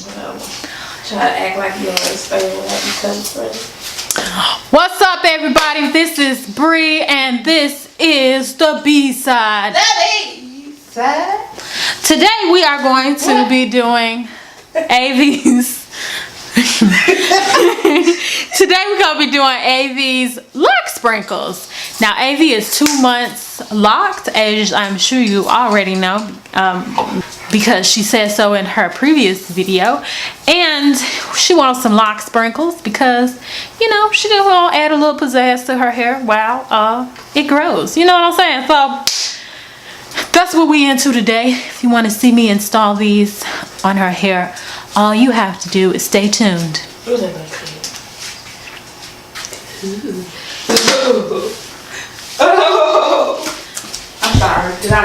Try to act like you always favorite like you cousin first. What's up, everybody? This is Bree, and this is the B-side. The B-side. Today we are going to be doing AV's. Today we're going to be doing AV's Locs sprinkles. Now, AV is 2 months locked, as I'm sure you already know, because she said so in her previous video. And she wants some Locs sprinkles because, you know, she just want to add a little pizzazz to her hair while it grows. You know what I'm saying? So that's what we into today. If you want to see me install these on her hair, all you have to do is stay tuned. Who's that gonna see it? Oh, I'm sorry. Did I?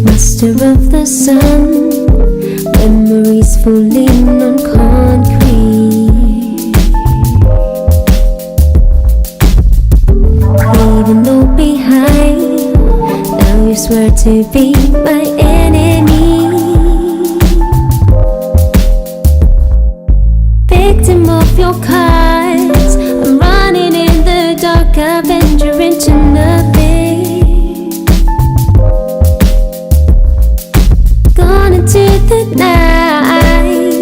Master of the sun, memories falling on concrete. Leaving no behind, now you swear to be my enemy. Victim of your cards, I'm running in the dark, I venture into nothing. To the night,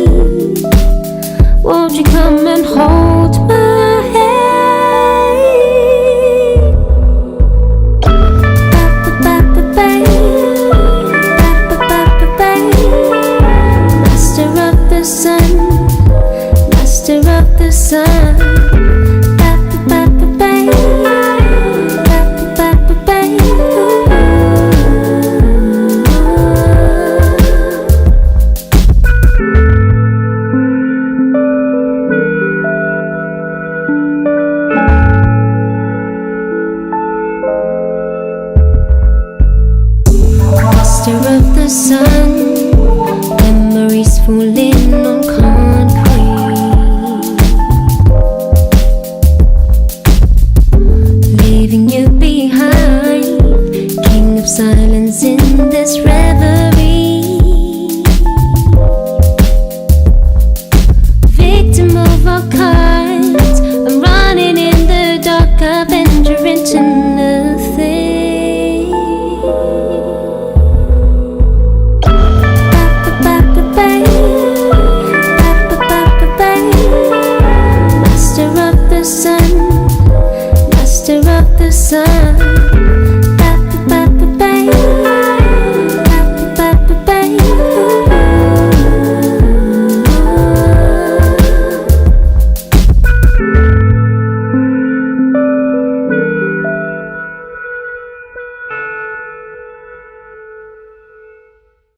won't you come and hold my hand? Master of the sun, master of the sun. Of the sun, memories falling on concrete, leaving you behind.